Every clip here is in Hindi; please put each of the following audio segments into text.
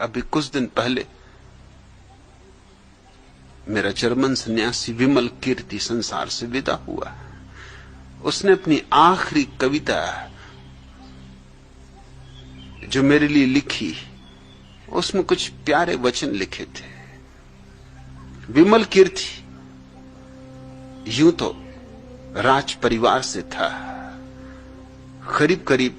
अभी कुछ दिन पहले मेरा जर्मन सन्यासी विमल कीर्ति संसार से विदा हुआ। उसने अपनी आखिरी कविता जो मेरे लिए लिखी, उसमें कुछ प्यारे वचन लिखे थे। विमल कीर्ति यूं तो राज परिवार से था, करीब करीब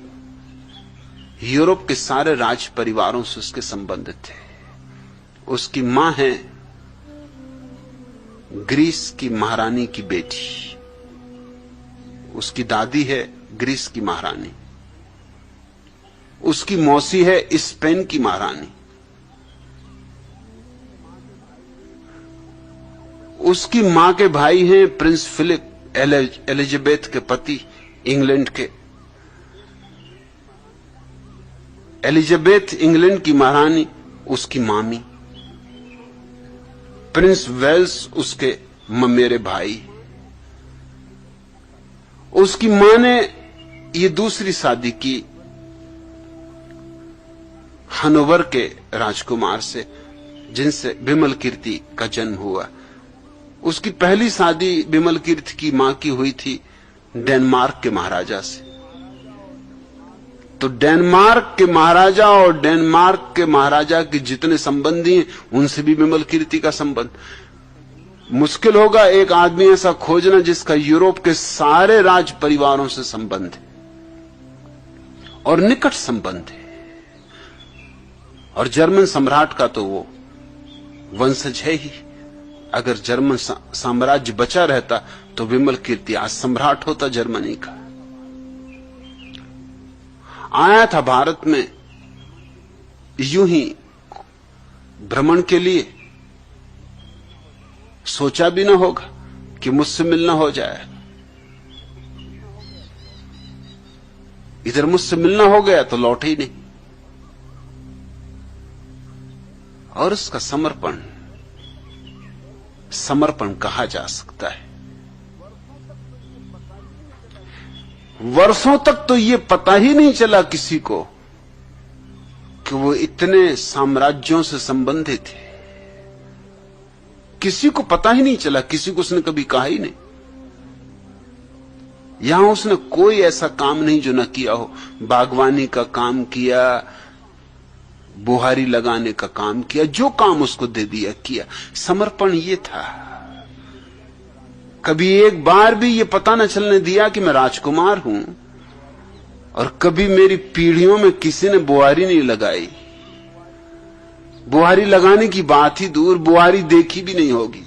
यूरोप के सारे राज परिवारों से उसके संबंध थे। उसकी मां है ग्रीस की महारानी की बेटी, उसकी दादी है ग्रीस की महारानी, उसकी मौसी है स्पेन की महारानी, उसकी मां के भाई हैं प्रिंस फिलिप एलिजाबेथ के पति इंग्लैंड के। एलिजाबेथ इंग्लैंड की महारानी उसकी मामी, प्रिंस वेल्स उसके ममेरे भाई। उसकी मां ने ये दूसरी शादी की हनोवर के राजकुमार से, जिनसे विमल कीर्ति का जन्म हुआ। उसकी पहली शादी विमल कीर्ति की मां की हुई थी डेनमार्क के महाराजा से। तो डेनमार्क के महाराजा और डेनमार्क के महाराजा के जितने संबंधी हैं, उनसे भी विमल कीर्ति का संबंध। मुश्किल होगा एक आदमी ऐसा खोजना जिसका यूरोप के सारे राज परिवारों से संबंध है और निकट संबंध है। और जर्मन सम्राट का तो वो वंशज है ही। अगर जर्मन साम्राज्य बचा रहता तो विमल कीर्ति आज सम्राट होता जर्मनी का। आया था भारत में यूं ही भ्रमण के लिए, सोचा भी ना होगा कि मुझसे मिलना हो जाए। इधर मुझसे मिलना हो गया तो लौटे ही नहीं। और उसका समर्पण कहा जा सकता है। वर्षों तक तो ये पता ही नहीं चला किसी को कि वो इतने साम्राज्यों से संबंधित है। किसी को पता ही नहीं चला, किसी को उसने कभी कहा ही नहीं। यहां उसने कोई ऐसा काम नहीं जो न किया हो। बागवानी का काम किया, बुहारी लगाने का काम किया, जो काम उसको दे दिया किया। समर्पण ये था। कभी एक बार भी ये पता न चलने दिया कि मैं राजकुमार हूं, और कभी मेरी पीढ़ियों में किसी ने बुहारी नहीं लगाई। बुहारी लगाने की बात ही दूर, बुहारी देखी भी नहीं होगी।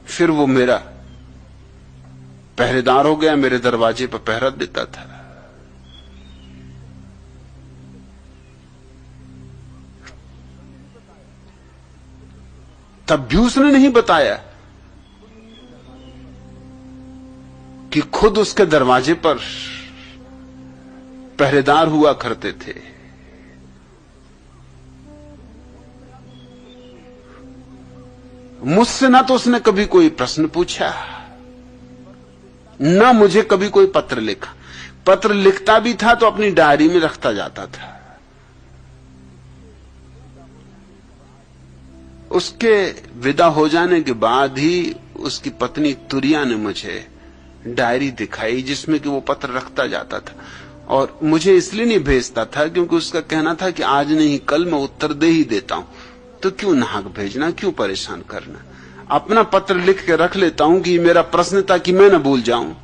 फिर वो मेरा पहरेदार हो गया, मेरे दरवाजे पर पहरा देता था। तब भी उसने नहीं बताया कि खुद उसके दरवाजे पर पहरेदार हुआ करते थे। मुझसे ना तो उसने कभी कोई प्रश्न पूछा, ना मुझे कभी कोई पत्र लिखा। पत्र लिखता भी था तो अपनी डायरी में रखता जाता था। उसके विदा हो जाने के बाद ही उसकी पत्नी तुरिया ने मुझे डायरी दिखाई जिसमें कि वो पत्र रखता जाता था। और मुझे इसलिए नहीं भेजता था क्योंकि उसका कहना था कि आज नहीं कल मैं उत्तर दे ही देता हूं, तो क्यों नाहक भेजना, क्यों परेशान करना। अपना पत्र लिख के रख लेता हूं कि मेरा प्रश्न था कि मैं न भूल जाऊं।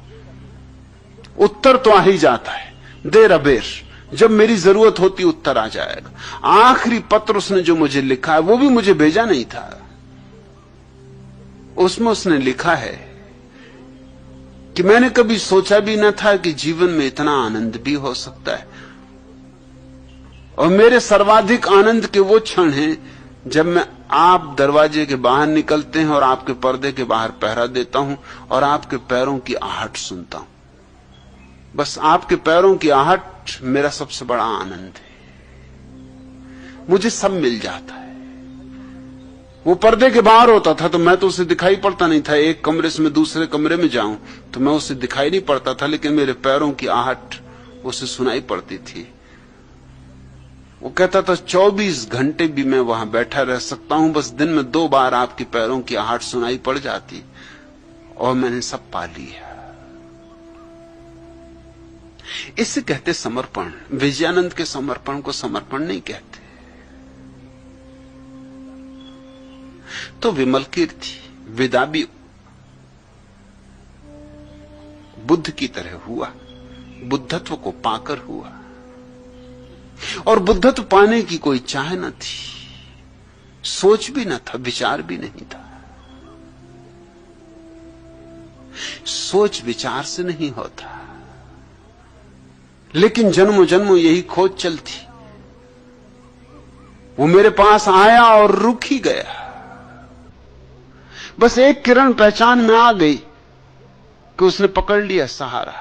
उत्तर तो आ ही जाता है, देर अबेर, जब मेरी जरूरत होती उत्तर आ जाएगा। आखिरी पत्र उसने जो मुझे लिखा है वो भी मुझे भेजा नहीं था। उसमें उसने लिखा है कि मैंने कभी सोचा भी न था कि जीवन में इतना आनंद भी हो सकता है, और मेरे सर्वाधिक आनंद के वो क्षण हैं जब मैं आप दरवाजे के बाहर निकलते हैं और आपके पर्दे के बाहर पहरा देता हूं और आपके पैरों की आहट सुनता हूं। बस आपके पैरों की आहट मेरा सबसे बड़ा आनंद है। मुझे सब मिल जाता है। वो पर्दे के बाहर होता था तो मैं तो उसे दिखाई पड़ता नहीं था। एक कमरे से मैं दूसरे कमरे में जाऊं तो मैं उसे दिखाई नहीं पड़ता था, लेकिन मेरे पैरों की आहट उसे सुनाई पड़ती थी। वो कहता था 24 घंटे भी मैं वहां बैठा रह सकता हूं, बस दिन में 2 बार आपके पैरों की आहट सुनाई पड़ जाती और मैंने सब पा लिया। इसे कहते समर्पण। विजयानंद के समर्पण को समर्पण नहीं कहते। तो विमल कीर्ति विदा भी बुद्ध की तरह हुआ, बुद्धत्व को पाकर हुआ। और बुद्धत्व पाने की कोई चाह न थी, सोच भी न था, विचार भी नहीं था। सोच विचार से नहीं होता, लेकिन जन्मों जन्मों यही खोज चलती। वो मेरे पास आया और रुक ही गया। बस एक किरण पहचान में आ गई कि उसने पकड़ लिया सहारा।